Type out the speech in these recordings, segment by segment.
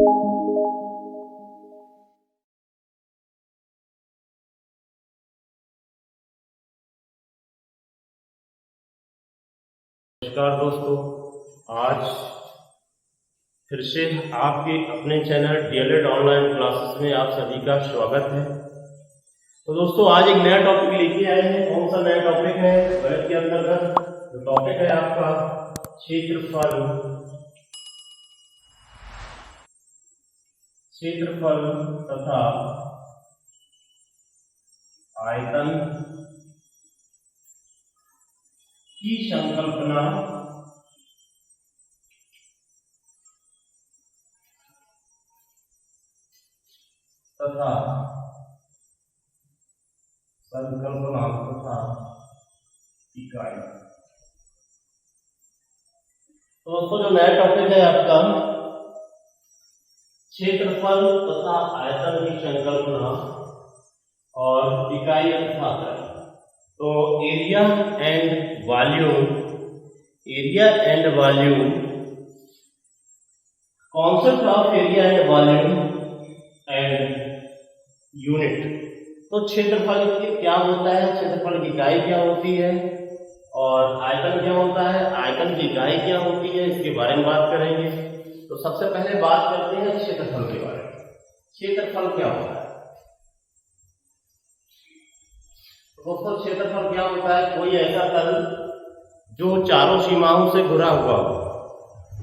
नमस्कार दोस्तों, आज फिर से आपके अपने चैनल डीएलएड ऑनलाइन क्लासेस में आप सभी का स्वागत है। तो दोस्तों, आज एक नया टॉपिक लेके आए हैं। कौन सा नया टॉपिक है? गणित के अंतर्गत जो टॉपिक है आपका क्षेत्रफल तथा आयतन की संकल्पना तथा इकाई। तो दोस्तों, जो नया टॉपिक है आपका क्षेत्रफल तथा आयतन की संकल्पना और इकाई अर्थात तो area and volume, concept of area and volume and unit. तो क्षेत्रफल क्या होता है, क्षेत्रफल की इकाई क्या होती है, और आयतन क्या होता है, आयतन की इकाई क्या होती है, इसके बारे में बात करेंगे। तो सबसे पहले बात करते हैं क्षेत्रफल के बारे में। क्षेत्रफल क्या होता है? दोस्तों, क्षेत्रफल क्या होता है? कोई ऐसा तल जो चारों सीमाओं से घिरा हुआ हो।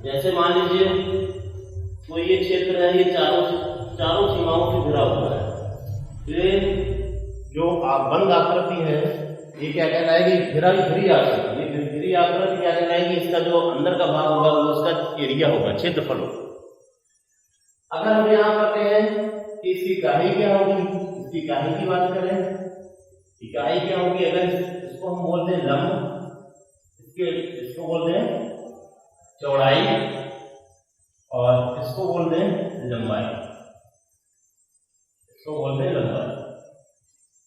जैसे मान लीजिए कोई ये क्षेत्र है, ये चारों सीमाओं से घिरा हुआ है। ये जो बंद आकृति है, ये क्या कहलाएगी? घिरी आकृति। ये घिरी आकृति क्या कहलाएगी? इसका जो अंदर का भाग होगा वो उसका एरिया होगा, क्षेत्रफल होगा। अगर हम यहाँ करते हैं कि इसकी इकाई क्या होगी, इसकी इकाई की बात करें, इकाई क्या होगी? अगर इसको हम बोलते हैं लंब, इसको बोलते हैं चौड़ाई, और इसको बोलते हैं लंबाई, इसको बोलते हैं लंबाई।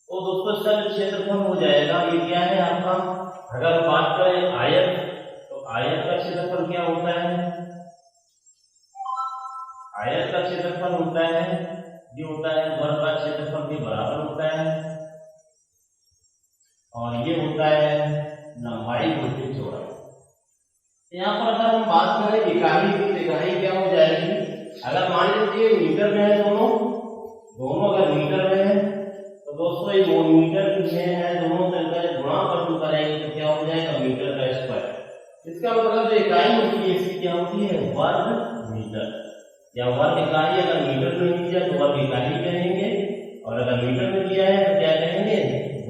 तो दोस्तों, इसका जो क्षेत्रफल हो जाएगा ये क्या है आपका? अगर बात करें आयत, तो आयत का क्षेत्रफल क्या होता है? आयत का क्षेत्रफल होता है, ये होता है वर्ग का क्षेत्रफल के बराबर होता है, और ये होता है लंबाई गुणित चौड़ाई। यहाँ पर अगर हम बात करें इकाई की, तो इकाई क्या हो जाएगी? अगर मान लीजिए मीटर में है दोनों अगर मीटर में है, तो दोस्तों ये मीटर में है, दोनों मिलकर गुणा कर दो करेंगे तो क्या हो जाएगा? मीटर का स्क्वायर। इसका मतलब जो इकाई होती है इसकी क्या होती है? वर्ग मीटर। या वर्ग इकाई अगर मीटर में दी जाए तो वर्ग इकाई कहेंगे, और अगर मीटर में दिया है तो क्या कहेंगे?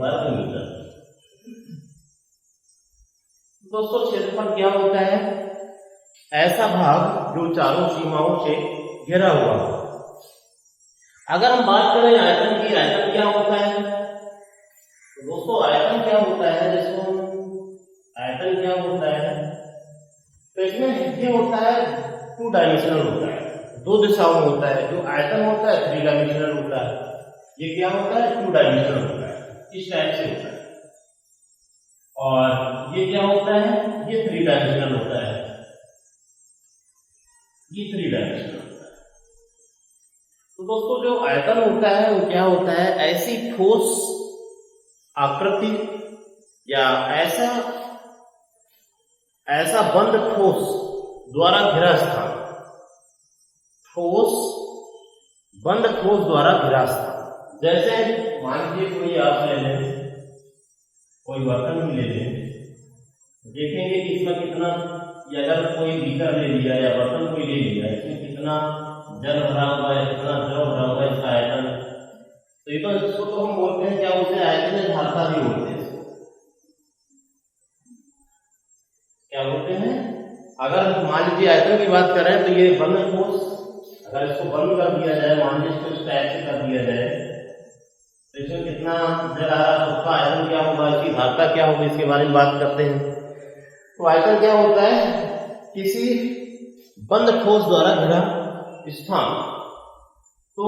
वर्ग मीटर। दोस्तों, क्षेत्रफल क्या होता है? ऐसा भाग जो चारों सीमाओं से घिरा हुआ हो। अगर हम बात करें आयतन की, आयतन क्या होता है? तो दोस्तों, आयतन क्या होता है? जिसको आयतन क्या होता है, तो इसमें ये होता है 2 डायमेंशनल होता है, 2 दिशाओं में होता है। जो आयतन होता है 3 डायमेंशनल होता है, ये क्या होता है? 2 डायमेंशनल होता है, इस टाइप से होता है। और ये क्या होता है? ये 3 डायमेंशनल होता है, ये 3 डायमेंशनल होता है। तो दोस्तों, जो आयतन होता है वो क्या होता है? ऐसी ठोस आकृति या ऐसा बंद ठोस द्वारा घिरा स्थान, बंद ठोस द्वारा घिरा स्थान। जैसे मान लीजिए कोई आप ले लें, कोई बर्तन भी ले लें, देखेंगे कि इसमें कितना, अगर कोई बीकर ले लिया या बर्तन कोई ले लिया, इसमें कितना जल भरा हुआ है, कितना द्रव भरा हुआ है, इसका आयतन। तो ये तो इसको तो हम बोलते हैं, क्या बोलते हैं? आयतन धारता भी बोलते हैं इसको। क्या बोलते हैं? अगर मान लीजिए आयतन की बात करें तो ये बंद ठोस, अगर इसको बंद कर दिया जाए, मान लीजिए इसको इस टाइप से कर दिया जाए, तो इसमें कितना जल आ रहा है, उसका आयतन क्या होगा, इसकी धारता क्या होगी, इसके बारे में बात करते हैं। तो आयतन क्या होता है? किसी बंद ठोस द्वारा घिरा स्थान। तो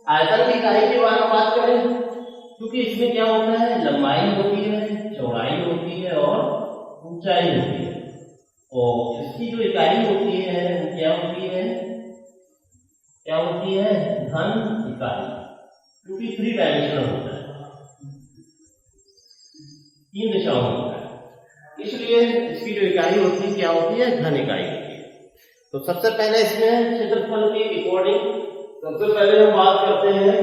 आयतन की इकाई के बारे में बात करें, क्योंकि इसमें क्या होता है? लंबाई होती है, चौड़ाई होती है और ऊंचाई होती है। और इसकी जो इकाई होती है वो क्या होती है? क्या होती है, घन इकाई, क्योंकि 3 डायमेंशनल होता है, 3 दिशाओं में होता है, इसलिए इसकी जो इकाई होती है क्या होती है, घन इकाई होती है। तो सबसे पहले इसमें क्षेत्रफल की अकॉर्डिंग सबसे पहले हम बात करते हैं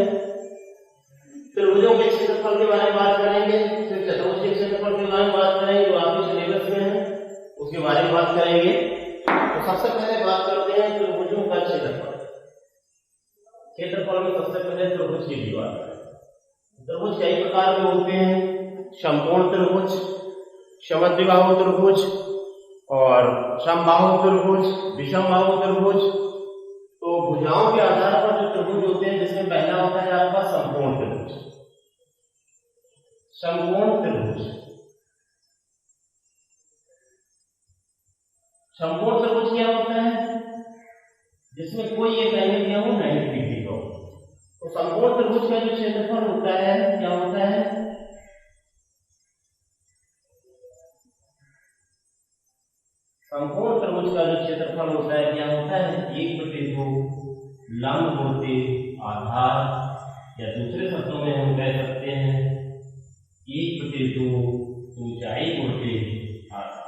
त्रिभुजों के क्षेत्रफल के बारे में बात करेंगे, फिर चतुर्भुज के क्षेत्रफल के बारे में बात करेंगे जो आपके सिलेबस में है उसके बारे में बात करेंगे। तो सबसे पहले बात करते हैं त्रिभुजों का क्षेत्रफल। क्षेत्रफल में सबसे पहले त्रिभुज की बात करें। त्रिभुज कई प्रकार के होते हैं, समकोण त्रिभुज, समद्विबाहु त्रिभुज और समबाहु त्रिभुज, विषमबाहु त्रिभुज। तो भुजाओं के आधार पर जो त्रिभुज होते हैं, जिसमें पहला होता है आपका समकोण त्रिभुज। समकोण त्रिभुज, समकोण त्रिभुज क्या होता है, जिसमें कोई एक एंगल क्या हो 90 डिग्री का हो। तो समकोण त्रिभुज का जो क्षेत्रफल होता है क्या होता है, समकोण त्रिभुज का जो क्षेत्रफल होता है क्या होता है, 1/2 लंब गुणित आधार, या दूसरे शब्दों में हम कह सकते हैं 1/2 ऊंचाई गुणित आधार।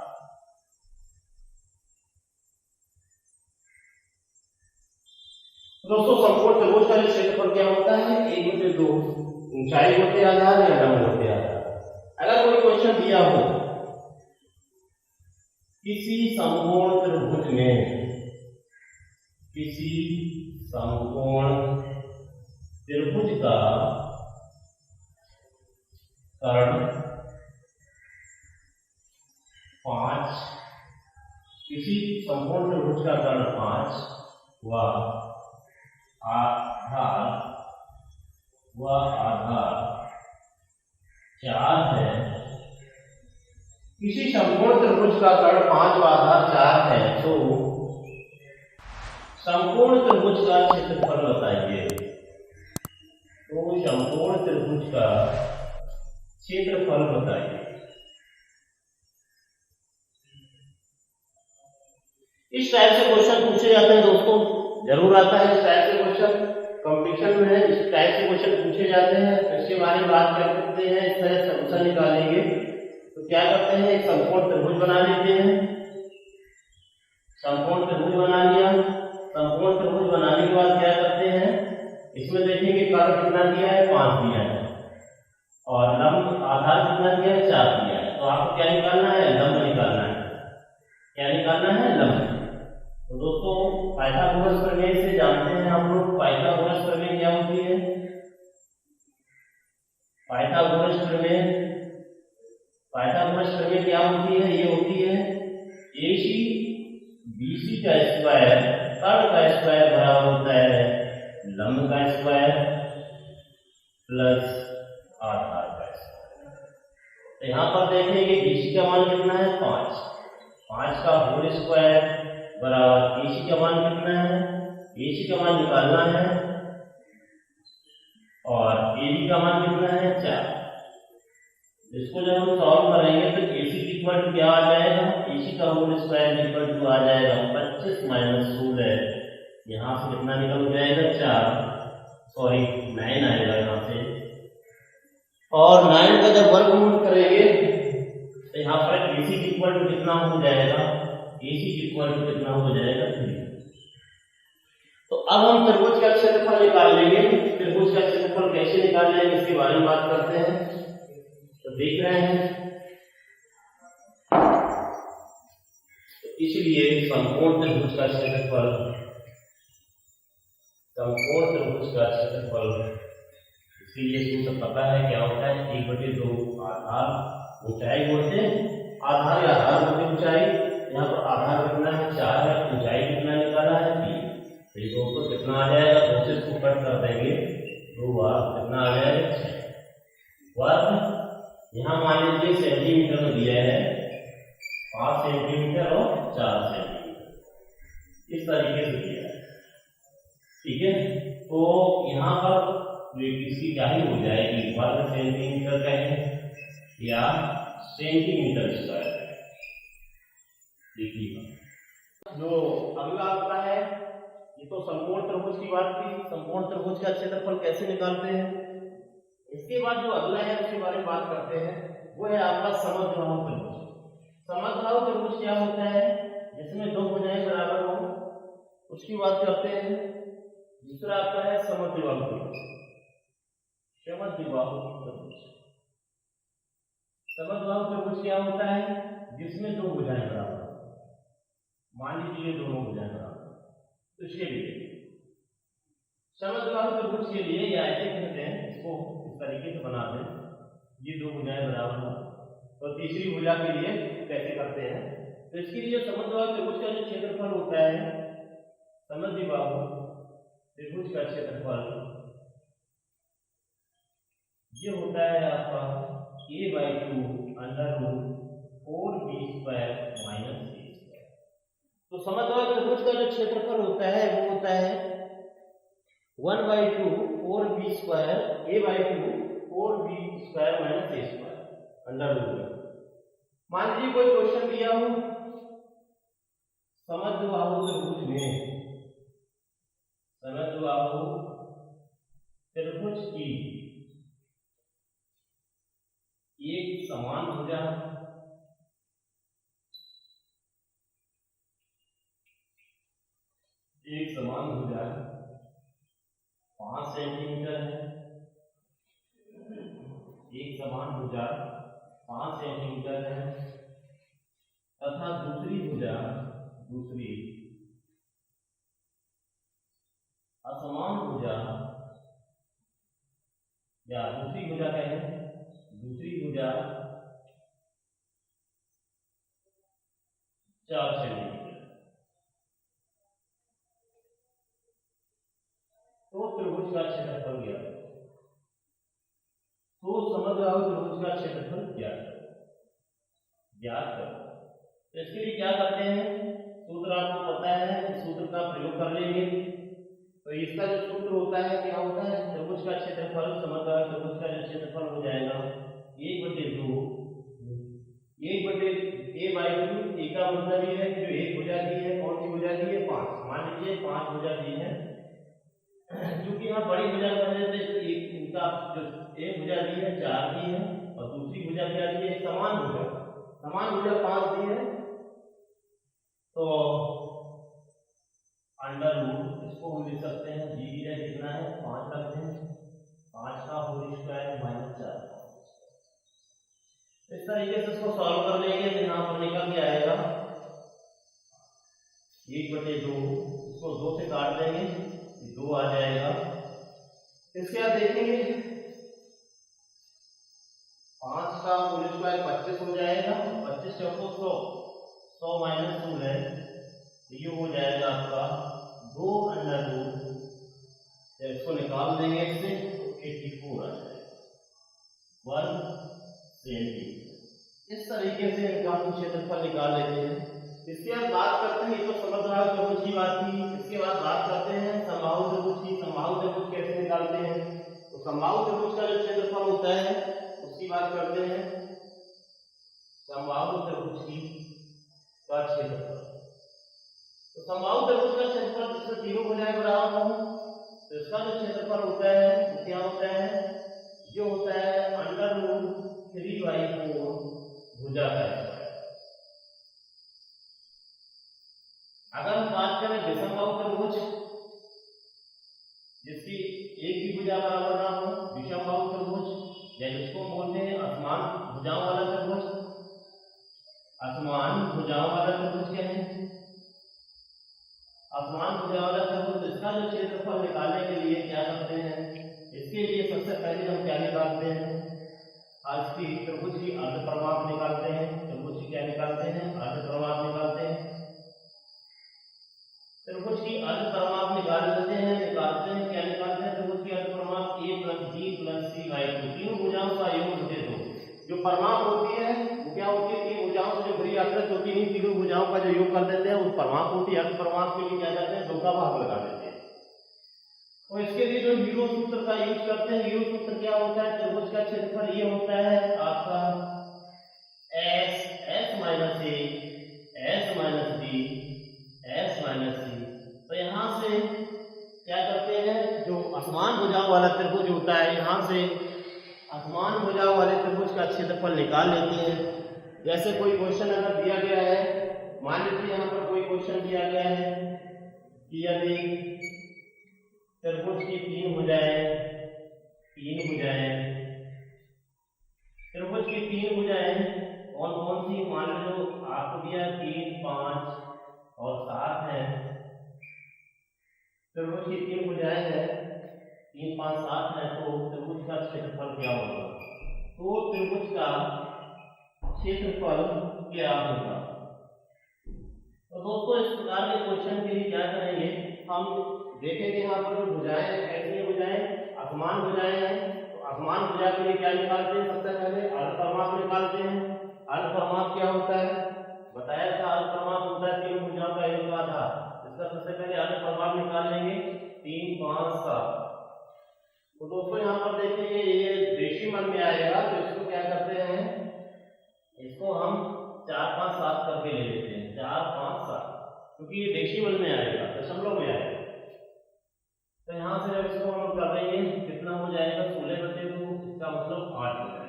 दोस्तों समकोण त्रिभुज का जो क्षेत्रफल क्या होता है, 1/2 ऊंचाई गुणित आधार या लंब गुणित आधार। अगर कोई क्वेश्चन दिया हो किसी समकोण त्रिभुज में, किसी समकोण त्रिभुज का कर्ण 5, किसी समकोण त्रिभुज का कर्ण 5 व आधार 4 है, किसी समकोण त्रिभुज का कर्ण 5 व आधार 4 है, तो समकोण त्रिभुज का क्षेत्रफल बताइए। तो समकोण त्रिभुज का क्षेत्रफल बताइए। इस टाइप से क्वेश्चन पूछे जाते हैं दोस्तों, जरूर आता है इस टाइप से क्वेश्चन, कंपटीशन में इस टाइप से क्वेश्चन पूछे जाते हैं। इसके बारे में बात कर सकते हैं, इस तरह सॉल्यूशन निकालेंगे। तो क्या करते हैं, एक समकोण त्रिभुज बना लेते हैं। समकोण त्रिभुज बना लिया, समकोण त्रिभुज बनाने के बाद क्या करते हैं, इसमें देखेंगे कर्ण कितना दिया है, 5 दिया है, और लंब आधार कितना दिया है, 4 दिया है। तो आपको क्या निकालना है, लंब निकालना है। क्या निकालना है, लंब। तो दोस्तों पाइथागोरस प्रमेय से जानते हैं हम लोग, पाइथागोरस प्रमेय क्या होती है, पाइथागोरस प्रमेय, पाइथागोरस प्रमेय क्या होती है, ये होती है AC BC का स्क्वायर कर्ण का स्क्वायर बराबर होता है लंब का स्क्वायर प्लस आधार का स्क्वायर। तो यहाँ पर देखेंगे BC का मान कितना है, 5, 5 का होल स्क्वायर बराबर AC का मान कितना है, AC का मान निकालना है, और AB का मान कितना है, 4। इसको जब हम सॉल्व करेंगे तो AC इक्वल टू क्या आ जाएगा, AC का होल स्क्वायर इक्वल टू आ जाएगा 25 माइनस 16, यहाँ से कितना निकल जाएगा, 9 आएगा यहाँ से, और 9 का जब वर्गमूल करेंगे तो यहाँ पर AC इक्वल टू कितना हो जाएगा, AC इक्वल टू कितना हो जाएगा, 3। तो अब हम त्रिभुज का क्षेत्रफल निकाल लेंगे। त्रिभुज का क्षेत्रफल कैसे निकाल लेंगे इसके बारे में बात करते हैं। तो देख रहे हैं, तो इसलिए समकोण त्रिभुज का क्षेत्रफल, समकोण त्रिभुज का क्षेत्रफल, इसीलिए सूत्र पता है क्या होता है, 1/2 आधार ऊंचाई बोलते हैं, आधार या आधार बोलते ऊंचाई। यहाँ पर आधार कितना है, 4 है, ऊंचाई कितना निकाला है, 3। तो ये दोस्तों कितना आ जाएगा, 2 से इसको कट कर देंगे, 2 बार कितना आ जाएगा, 6 वर्ग। यहाँ मान लीजिए सेंटीमीटर में दिया है 5 सेंटीमीटर और 4 सेंटीमीटर, इस तरीके से दिया है, ठीक है। तो यहाँ पर इसकी क्या ही हो जाएगी, वर्ग सेंटीमीटर कहें या सेंटीमीटर स्क्वायर कहें। देखिएगा जो अगला आता है ये तो समकोण त्रिभुज की बात थी। समकोण त्रिभुज का क्षेत्रफल कैसे निकालते हैं। इसके बाद जो अगला है उसके बारे में बात करते हैं, वो है आपका समद्विबाहु त्रिभुज। समद्विबाहु त्रिभुज क्या होता है, जिसमें दो भुजाएं बराबर हो, उसकी बात करते हैं। दूसरा आपका है समद्विबाहु त्रिभुज। समद्विबाहु त्रिभुज, समद्विबाहु त्रिभुज क्या होता है, जिसमें दो भुजाएं बराबर, मान लीजिए दोनों भुजाएं बराबर, तो इसके लिए समद्विबाहु त्रिभुज के लिए या ऐसे कहते हैं, इसको इस तरीके से बनाते हैं, ये दो भुजाएं बराबर हो, तो तीसरी भुजा के लिए कैसे करते हैं। तो इसके लिए समद्विबाहु त्रिभुज का जो क्षेत्रफल होता है, समद्विबाहु त्रिभुज का क्षेत्रफल ये होता है आपका a/2 √4b² - a²। तो समद्विबाहु त्रिभुज का जो क्षेत्रफल होता है वो होता है 1/2 4b² a/2 4b² - a², under root. मान लीजिए कोई क्वेश्चन दिया हो समद्विबाहु त्रिभुज में, समद्विबाहु त्रिभुज की एक समान भुजा, एक समान भुजा 5 सेंटीमीटर है, एक समान भुजा 5 सेंटीमीटर है, तथा दूसरी भुजा, दूसरी असमान भुजा, या दूसरी भुजा कहें, दूसरी भुजा 4 सेंटीमीटर। तो त्रिभुज का क्षेत्रफल ज्ञात करो। तो समद्विबाहु त्रिभुज का क्षेत्रफल ज्ञात करो। तो इसके लिए क्या करते हैं, सूत्र आपको पता है, सूत्र का प्रयोग कर लेंगे। तो इसका जो सूत्र होता है क्या होता है, त्रिभुज का क्षेत्रफल, समद्विबाहु त्रिभुज का जो क्षेत्रफल हो जाएगा 1/2 a/2। ए का मतलब ये है कि जो एक भुजा दी है, कौन सी भुजा दी है, 5, मान लीजिए 5 भुजा दी है, क्योंकि यहाँ बड़ी भुजा की वजह से एक इनका जो एक भुजा दी है 4 दी है, और दूसरी भुजा क्या दी है, समान भुजा 5 दी है। तो अंडर रूट, इसको हम लिख सकते हैं, जी दी जाए कितना है, 5 रखते हैं, 5 का होल स्क्वायर -4। इस तरीके से इसको सॉल्व कर लेंगे तो यहाँ पर निकल के आएगा 1/2, इसको 2 से काट देंगे, 2 आ जाएगा। इसके बाद देखेंगे 5 का होल स्क्वायर 25 हो जाएगा, 25 चौको 100, 100 - 2 है, ये हो जाएगा आपका 2 अंडर रूट, जब इसको निकाल देंगे इससे तो 84 आ जाएगा, 1 सेंटीमीटर। इस तरीके से इनका हम क्षेत्रफल निकाल लेते हैं। इसके बाद बात करते हैं, ये तो समद्विबाहु त्रिभुज की बात थी। इसके बाद बात करते हैं समबाहु त्रिभुज की। समबाहु त्रिभुज कैसे निकालते हैं, तो समबाहु त्रिभुज का जो क्षेत्रफल होता है उसकी बात करते हैं। समबाहु त्रिभुज की का क्षेत्रफल, तो समबाहु त्रिभुज का क्षेत्रफल जिसमें तीनों भुजाएं बराबर हो, तो इसका जो क्षेत्रफल होता है वो क्या होता है, जो होता है अंडर रूट 3/4 भुजा का स्क्वायर। अगर हम बात करें विषमबाहु त्रिभुज, जिसकी एक भी भुजा बराबर ना हो, विषमबाहु त्रिभुज, या जिसको बोलते हैं असमान भुजाओं वाला त्रिभुज। असमान भुजाओं वाला त्रिभुज क्या है, असमान भुजा वाला त्रिभुज, इसका जो क्षेत्रफल निकालने के लिए क्या करते हैं, इसके लिए सबसे पहले हम क्या निकालते हैं, आज की त्रिभुज की अर्धपरिमाप निकालते हैं। त्रिभुज की क्या निकालते हैं, अर्धपरिमाप निकालते हैं। त्रिभुज की अर्धपरिमाप निकाल लेते हैं, क्या निकालते हैं त्रिभुज की अर्धपरिमाप, a + b + c/2, तीनों भुजाओं का योग मुझे दो। जो परिमाप होती है वो क्या होती है, तीन भुजाओं से जो भुरी आकृति होती है, तीनों भुजाओं का जो योग कर देते हैं वो परिमाप होती है। अर्धपरिमाप के लिए क्या करते हैं, 2 का भाग लगा देते हैं। और इसके लिए जो हीरो सूत्र का यूज करते हैं, हीरो सूत्र क्या होता है, त्रिभुज का क्षेत्रफल ये होता है आपका s - a s - b s - c। तो यहां से क्या करते हैं, जो असमान भुजाओं वाला त्रिभुज होता है, यहाँ से असमान भुजाओं वाले त्रिभुज का क्षेत्रफल निकाल लेते हैं। जैसे कोई क्वेश्चन अगर दिया गया है, मान लीजिए यहाँ पर कोई क्वेश्चन दिया गया है कि यदि त्रिभुज की तीन भुजाएं त्रिभुज की तीन भुजाएं कौन कौन सी, मान लो आपको दिया 3, 5 और 7 है। त्रिभुज की तीन भुजाएं हैं, 3, 5, 7 है, तो त्रिभुज का क्षेत्रफल क्या होगा? तो त्रिभुज का क्षेत्रफल क्या होगा? तो दोस्तों इस प्रकार के क्वेश्चन के लिए क्या करेंगे, हम देखेंगे यहाँ पर भुजाएं कैसी भुजाएं, असमान भुजाएं हैं, तो असमान भुजा के लिए क्या निकालते हैं, सबसे पहले अर्धपरिमाप निकालते हैं। अर्धपरिमाप क्या होता है, बताया था, अर्धपरिमाप होता है तीन भुजाओं का योग का आधार। इसका सबसे पहले अर्धपरिमाप निकाल लेंगे, 3, 5, 7। तो दोस्तों यहाँ पर देखिए ये डेसिमल में आएगा, तो इसको क्या करते हैं, इसको हम 4, 5, 7 करके ले लेते हैं, 4, 5, 7, क्योंकि ये डेसिमल में आएगा, दशमलव में आएगा। तो यहाँ से जब इसको हम कर देंगे कितना हो जाएगा, 16/2, इसका मतलब 8 हो जाएगा।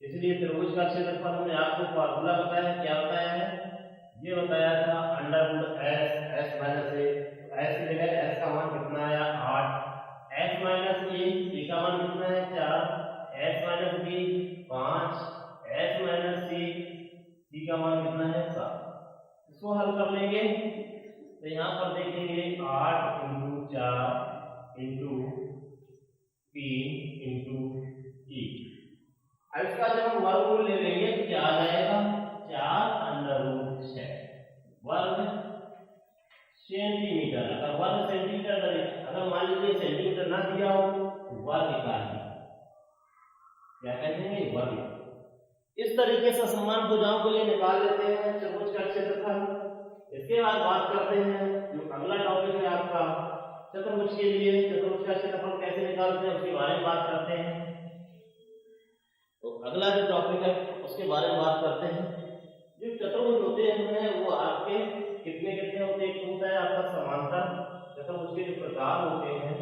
इसलिए त्रिभुज का क्षेत्रफल हमने आपको फार्मूला बताया, क्या बताया है, ये बताया था √s माइनस a। s की जगह s का मान कितना आया, 8, s माइनस a का मान कितना है, 4, s minus b 5, s minus c का मान कितना है, 7। इसको हल कर लेंगे तो यहाँ पर देखेंगे 8 × 4 × 3 × 1। अब इसका जब हम वर्गमूल ले लेंगे तो क्या आ जाएगा, 4√6 वर्ग सेंटीमीटर। अगर वर्ग सेंटीमीटर करें, अगर मान लीजिए सेंटीमीटर ना दिया हो तो वर्ग इकाई, क्या कहेंगे, वर्ग। इस तरीके से समान भुजाओं के लिए निकाल लेते हैं त्रिभुज का क्षेत्रफल। इसके बाद बात करते हैं जो अगला टॉपिक है आपका चतुर्भुज के लिए, चतुर्भुज का क्षेत्रफल कैसे निकालते हैं उसके बारे में बात करते हैं। तो अगला जो टॉपिक है उसके बारे में बात करते हैं। जो चतुर्भुज होते हैं वो आपके कितने कितने होते हैं, एक होता है आपका समांतर चतुर्भुज के जो प्रकार होते हैं,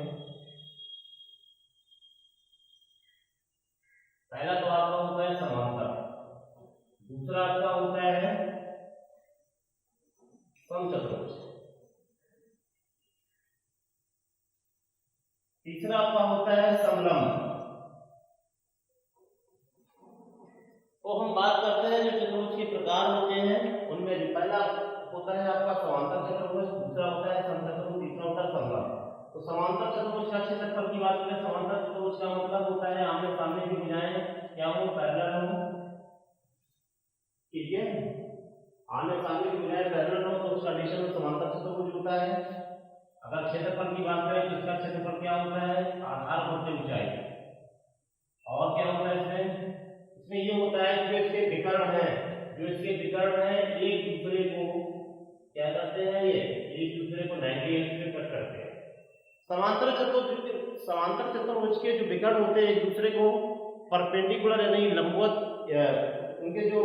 पहला तो आपका होता है समांतर, दूसरा आपका होता है समचतुर्भुज, तीसरा आपका होता है समलंब। तो हम बात करते हैं जो चतुर्भुज के प्रकार होते हैं उनमें जो पहला होता है आपका समांतर चतुर्भुज, दूसरा होता है समचतुर्भुज, तीसरा होता है समलंब। तो समांतर चतुर्भुज का क्षेत्रफल की बात करें, समांतर चतुर्भुज का मतलब होता है आमने सामने की भुजाएं क्या हो, पैरेलल हो, ठीक है, आमने सामने की भुजाएं पैरेलल हो तो उसका निशान समांतर चतुर्भुज होता है। अगर क्षेत्रफल की बात करें तो इसका क्षेत्रफल क्या होता है, आधार से ऊंचाई। और क्या होता है इसमें ये होता है जो इसके विकर्ण है, एक दूसरे को क्या करते हैं, ये एक दूसरे को 90 डिग्री से कट करते हैं। समांतर चतुर्भुज के जो विकर्ण होते हैं एक दूसरे को परपेंडिकुलर यानी लंबवत, उनके जो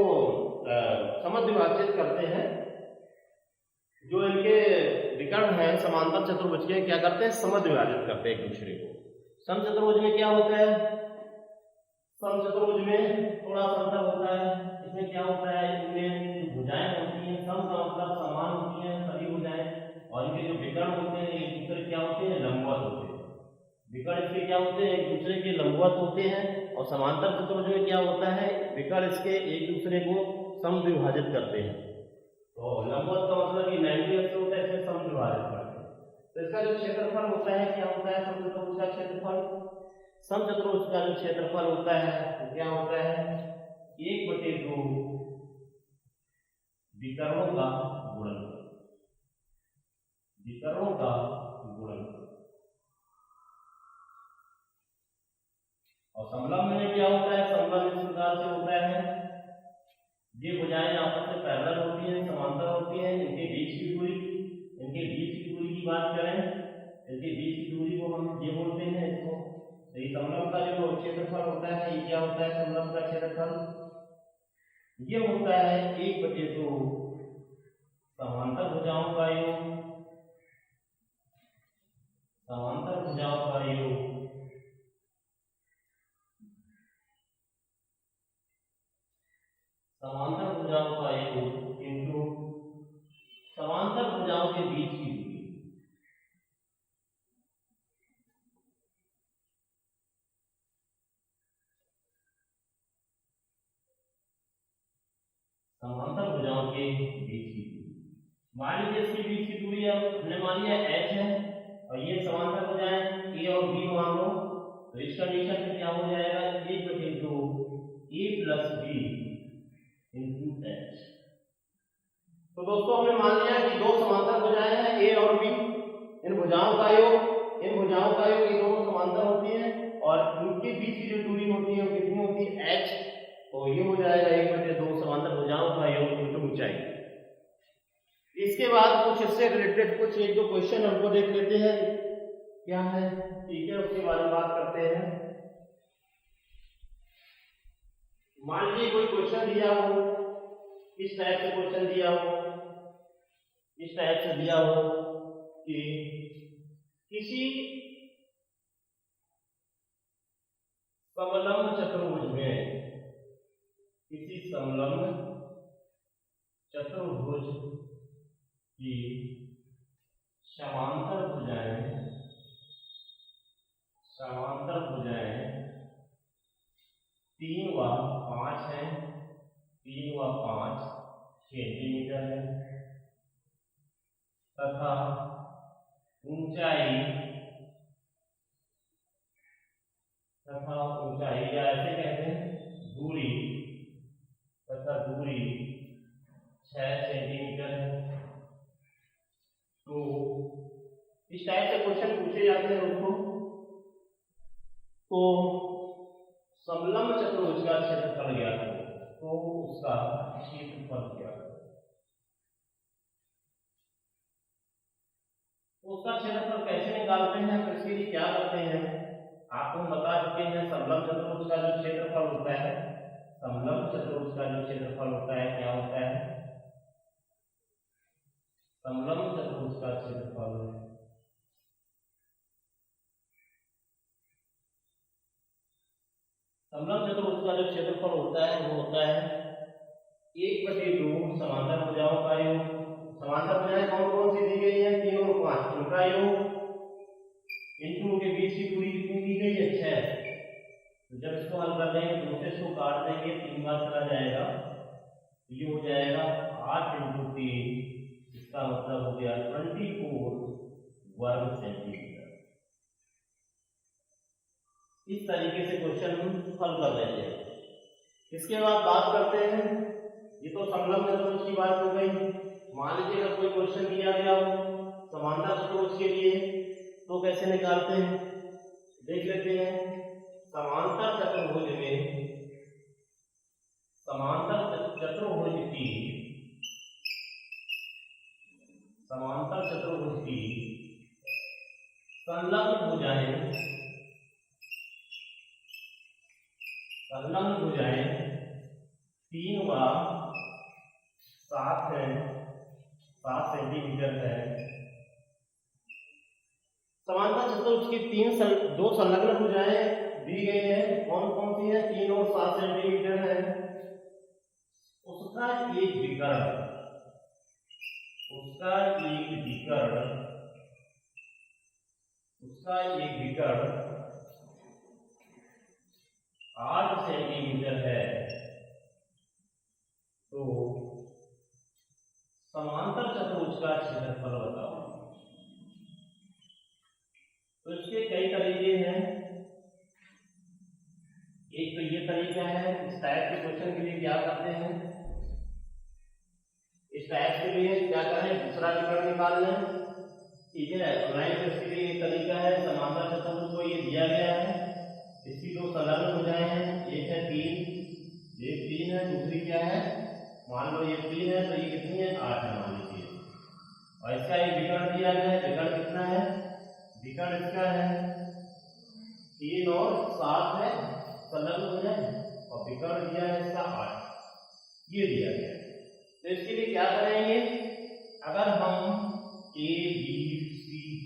समद्विभाजित करते हैं, जो इनके विकर्ण है समांतर चतुर्भुज के क्या करते हैं, समद्विभाजित करते हैं एक दूसरे को। समचतुर्भुज में क्या होता है, समचतुर्भुज में थोड़ा सा अंतर होता है। इसमें क्या होता है, इनमें जो भुजाएं होती हैं सम का मतलब समान होती हैं सभी भुजाएं, और इनके जो विकर्ण होते हैं एक दूसरे क्या होते हैं, लंबवत होते हैं। विकर्ण इसके क्या होते हैं, एक दूसरे के लंबवत होते हैं। और समांतर चतुर्भुज में क्या होता है, विकर्ण इसके एक दूसरे को समद्विभाजित करते हैं। तो लंबवत का मतलब कि 90 डिग्री होता है, इसमें समद्विभाजित करते हैं। तो इसका जो क्षेत्रफल होता है क्या होता है, समचतुर्भुज का क्षेत्रफल, समचतुर्भुज का जो क्षेत्रफल होता है वो क्या होता है, 1/2 विकर्णों का गुणनफल, विकर्णों का गुणनफल। और समलंब में क्या होता है, समलंब इस प्रकार से होता है, ये भुजाएं आपस में पैरेलल होती हैं, समांतर होती हैं, इनके बीच की दूरी की बात करें, इनके बीच की दूरी को हम ये बोलते हैं इसको। तो ये समलंब का जो क्षेत्रफल होता है ये क्या होता है, समलंब का क्षेत्रफल ये होता है 1/2 समांतर भुजाओं का योग समांतर भुजाओं का योग समांतर भुजाओं का योग इंटू समांतर भुजाओं के बीच की दूरी। समांतर भुजाओं के बीच की दूरी, मान लीजिए इसके बीच की दूरी हमने मान लिया h है और ये समांतर भुजाएं a और b मान लो, तो इस कंडीशन में क्या हो जाएगा, 1/2 a plus b into h। तो दोस्तों हमने मान लिया कि दो समांतर भुजाएं हैं a और b, इन भुजाओं का योग ये दोनों समांतर होती हैं और इनके बीच की जो दूरी होती है वो कितनी होती है, h। तो ये हो जाएगा 1/2 समांतर भुजाओं का योग इंटू ऊंचाई। इसके बाद कुछ इससे रिलेटेड कुछ एक दो क्वेश्चन हमको देख लेते हैं क्या है, ठीक है, उसके बारे में बात करते हैं। मान लीजिए कोई क्वेश्चन दिया हो, इस टाइप से क्वेश्चन दिया हो, इस टाइप से दिया हो कि किसी समलंब चतुर्भुज में, किसी समलंब चतुर्भुज की समांतर भुजाएं 3 व 5 है, 3 व 5 सेंटीमीटर है तथा ऊंचाई या ऐसे कहते हैं दूरी 6 सेंटीमीटर है। तो इस टाइप से क्वेश्चन पूछे जाते हैं दोस्तों। तो समलंब चतुर्भुज का क्षेत्रफल ज्ञात करो, तो उसका क्षेत्रफल ज्ञात करो, उसका क्षेत्रफल कैसे निकालते हैं, तो इसके लिए क्या करते हैं, आपको हम बता चुके हैं समलंब चतुर्भुज का जो क्षेत्रफल होता है, समलंब चतुर्भुज का जो क्षेत्रफल होता है क्या होता है, समलंब चतुर्भुज का क्षेत्रफल समलंब चतुर्भुज का जो क्षेत्रफल होता है वो होता है 1/2 समांतर भुजाओं का योग। समांतर भुजाएं कौन कौन सी दी गई है, 3 और 5, इनका योग इंटू के बीच की दूरी कितनी दी गई है, 6। तो जब इसको हल कर देंगे, 2 से इसको काट देंगे, 3 बार चला जाएगा, ये हो जाएगा 8 × 3, इसका मतलब हो गया 24 वर्ग सेंटीमीटर। इस तरीके से क्वेश्चन हम हल कर लेते हैं। इसके बाद बात करते हैं, ये तो समलंब चतुर्भुज की बात हो गई। मान लीजिए अगर कोई क्वेश्चन दिया गया हो समांतर चतुर्भुज के लिए, तो कैसे निकालते हैं देख लेते हैं। समांतर चतुर्भुज की संलग्न भुजाएं 3 व 7 सेंटीमीटर है। समांतर चतुर्भुज की दो संलग्न भुजाएं दी गई है, कौन कौन सी है, 3 और 7 सेंटीमीटर है। उसका एक विकर्ण 8 सेंटीमीटर है। तो समांतर चतुर्भुज का क्षेत्रफल बताओ। तो इसके कई तरीके हैं। एक तो ये तरीका है, इस टाइप के क्वेश्चन के लिए क्या करते हैं, इस टाइप के लिए क्या करें, दूसरा विकर्ण निकाल लें, ठीक है। तो इसके लिए ये तरीका है, समांतर चतुर्भुज को ये दिया गया है, इसकी दो संलग्न भुजाएं हैं, एक है 3, एक 3 है, दूसरी क्या है, मान लो ये 3 है तो ये कितनी है, 8 है मान लीजिए। और इसका एक विकर्ण दिया गया है, विकर्ण कितना है, विकर्ण इसका है 3 और 7 है संलग्न भुजाएं, और विकर्ण दिया है इसका 8, ये दिया गया है। तो इसके लिए क्या करेंगे, अगर हम A B C D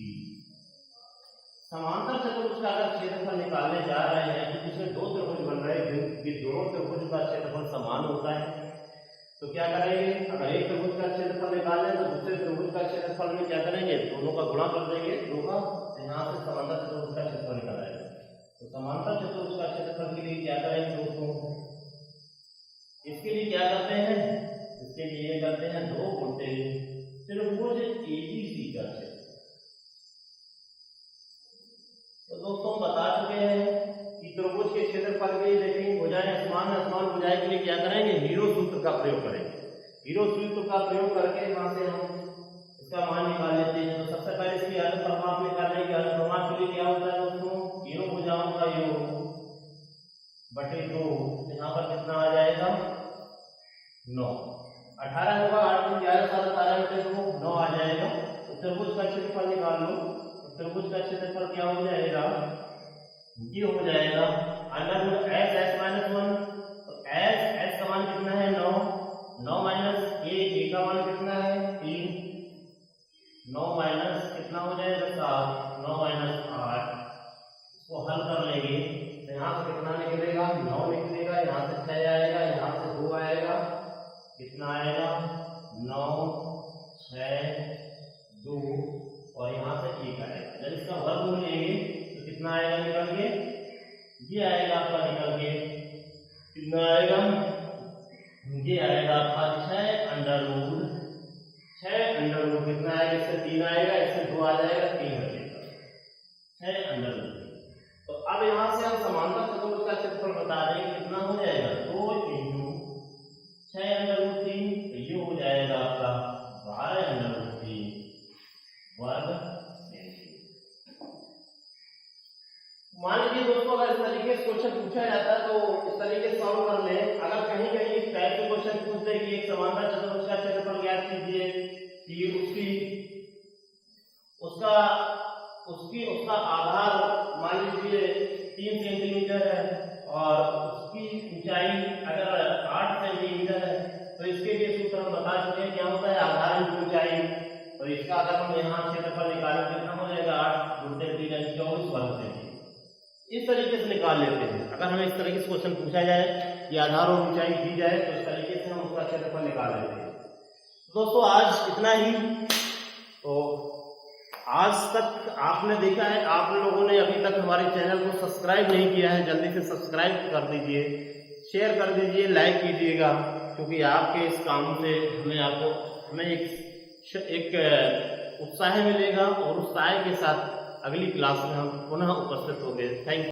समांतर चतुर्भुज का अगर क्षेत्रफल निकालने जा रहे हैं तो इसमें दो त्रिभुज बन रहे हैं जिनके दोनों त्रिभुज का क्षेत्रफल समान होता है, तो क्या करेंगे, अगर एक त्रिभुज का क्षेत्रफल निकालें तो दूसरे त्रिभुज का क्षेत्रफल में क्या करेंगे, दोनों का गुणा कर देंगे, दो का, यहाँ से समांतर चतुर्भुज का क्षेत्रफल निकाला जाएगा। तो समांतर चतुर्भुज का क्षेत्रफल के लिए क्या करेंगे दोस्तों, इसके लिए क्या करते हैं, इसके लिए करते हैं 2 गुणे त्रिभुज एबीसी का क्षेत्रफल। तो दोस्तों बता चुके हैं कि त्रिभुज के क्षेत्रफल के लिए देखेंगे भुजाएं असमान भुजाएं के लिए क्या करेंगे, हीरो सूत्र का प्रयोग करेंगे। हीरो सूत्र का प्रयोग करके वहां से हम इसका मान निकाल लेते हैं। तो सबसे पहले इसकी अर्ध परिमाप निकालने की, अर्ध परिमाप के लिए क्या होता है दोस्तों, तीनों भुजाओं का योग बटे 2, यहाँ पर कितना आ जाएगा 9, 18 होगा, 8 में 11 7 18 में 9 आ जाएगा। तो त्रिभुज का क्षेत्रफल निकाल लो, त्रिभुज का क्षेत्रफल क्या हो जाएगा, ये हो जाएगा under root S S minus 1। तो एस का मान कितना है 9, 9 माइनस ए का मान कितना है 3, 9 माइनस कितना हो जाएगा 7, 9 माइनस 8, इसको हल कर लेंगे तो यहाँ से कितना निकलेगा 9 निकलेगा, यहाँ से 6 आएगा, यहाँ से 2 आएगा, कितना आएगा 9 6 2 और यहाँ से 1 आएगा। जब इसका वर्गमूल लेंगे तो कितना आएगा निकल के, ये आएगा आपका निकल के कितना आएगा, ये आएगा आपका 6 अंडर रूट कितना आएगा, इससे 3 आएगा, इससे 2 आ जाएगा, 3 बचेगा 6 अंडर रूट। तो अब यहाँ से हम समांतर चतुर्भुज का क्षेत्रफल बता देंगे कितना हो जाएगा 2 × 6 अंडर रूट 3, तो ये हो जाएगा आपका 12 अंडर रूट 3 वर्ग। मान लीजिए दोस्तों अगर इस तरीके से क्वेश्चन पूछा जाता है तो इस तरीके से सॉल्व कर ले। अगर कहीं कहीं इस टाइप के क्वेश्चन पूछते कि एक समांतर चतुर्भुज का क्षेत्रफल ज्ञात कीजिए कि उसका आधार मान लीजिए 3 सेंटीमीटर है और उसकी ऊंचाई अगर 8 सेंटीमीटर है, तो इसके लिए सूत्र हम बता चुके हैं क्या होता है, आधार इंटू ऊंचाई। तो इसका अगर हम यहाँ क्षेत्रफल निकालें कितना हो जाएगा 8 × 3 = 24 वर्ग सेंटीमीटर। इस तरीके से निकाल लेते हैं। अगर हमें इस तरीके से क्वेश्चन पूछा जाए कि आधार और ऊंचाई दी जाए तो इस तरीके से हम उसका क्षेत्रफल निकाल लेते हैं। दोस्तों आज इतना ही। तो आज तक आपने देखा है, आप लोगों ने अभी तक हमारे चैनल को सब्सक्राइब नहीं किया है, जल्दी से सब्सक्राइब कर दीजिए, शेयर कर दीजिए, लाइक कीजिएगा, क्योंकि आपके इस काम से हमें एक उत्साह मिलेगा और उत्साह के साथ अगली क्लास में हम पुनः उपस्थित होंगे। Thank you.